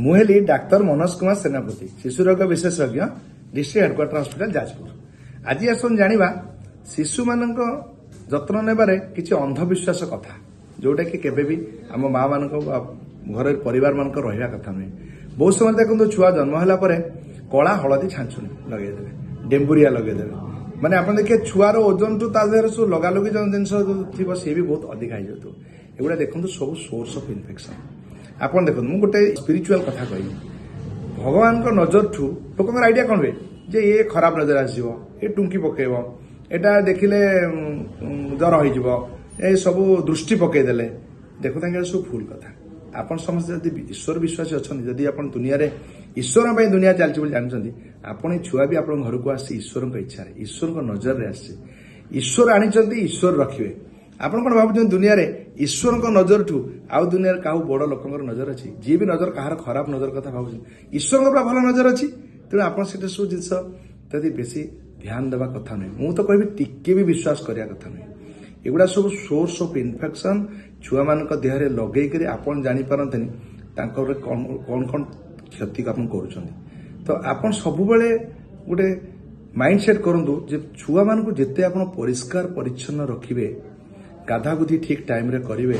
मुहेली doctor Manoj Kumar सेनापति शिशु रोग विशेषज्ञ डिस्ट्रिक्ट हेडक्वार्टर हॉस्पिटल जाजपुर। आज आसन जानिबा शिशु मान जत्न नेबारे किछि अंधविश्वास कथा जोटा कि केबे भी आम माँ मान घर परिवार मान रहा कथा नुहे। बहुत समय देखो छुआ जन्म होला परे कला हलदी छांचुनी लगेदेवे डेम्बुरिया लगेदेवे माने आप देखिए छुआर ओजन टू तादेह सब लगालगी जो जिन थी सी भी बहुत अधिक हो जाए। एगुड़ा देखो सब सोर्स ऑफ इन्फेक्शन आप देखो मुझे गोटे स्पिरिचुअल कथा कह भगवान को नजर ठू लोक आइडिया कौन हुए जे ये खराब नजर आसो ये टुंकी पकेब एटा देखिले जर हो सब दृष्टि पकईदे देखो सब फुल कथा। आपन समस्त जदि ईश्वर विश्वासी अच्छा जदि आप दुनिया ईश्वर दुनिया चलती जानते आपन छुआ भी आप घर को आसी ईश्वर इच्छा ईश्वर नजर में आसी ईश्वर आनी ईश्वर रखिए। आप कौन भाव दुनिया ईश्वर नजर ठू आउ दुनिया क्या बड़ लोक नजर अच्छी जी भी नजर कहार खराब नजर कथा भाव ईश्वर पूरा भल नजर अच्छी तेणु आप सब जिन बेसी ध्यान देवा कथा नुहे। मुझे तो कहबी टिके भी विश्वास करिया कथा नुहे। एगुड़ा सब सोर्स ऑफ इन्फेक्शन छुआ मान देहरे लगे आपन जानी पारते कौन कौन क्षति आप कर तो आपन सब गोटे माइंडसेट करूँ जे छुआ मान जिते आप परिष्कार परिच्छन्न रखिए गाधा गुधी ठीक टाइम रे करेंगे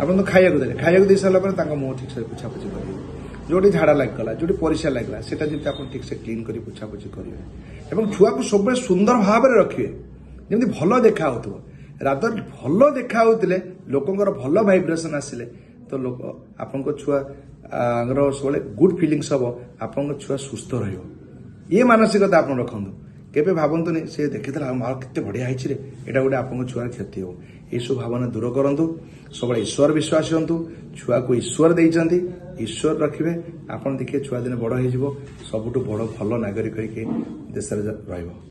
आप तो खाया दे सारापर मुह ठीक से पोछापोछि करेंगे जोटी झाड़ा लगला जो परिस्रा लगला से ठीक से क्लीन कर पोछापोछि करेंगे छुआ को सब सुंदर भाव में रखिए जमी भल देखा रादर भल देखा लोकंर भल भाइब्रेसन आसिले तो लोक आपण छुआ सब गुड फिलिंग्स हम आपण छुआ सुस्थ रही मानसिकता आप रखु केबे भावतुनि से देखिला माँ केते बढ़िया है एटा गोटे आप छुआर क्षति हो यू भावना दूर करूँ सब ईश्वर विश्वास हूँ छुआ को ईश्वर देते ईश्वर रखिए आप देखिए छुआ दिन बड़ हो सबुठ बड़ भल नागरिक देश में रहिबो।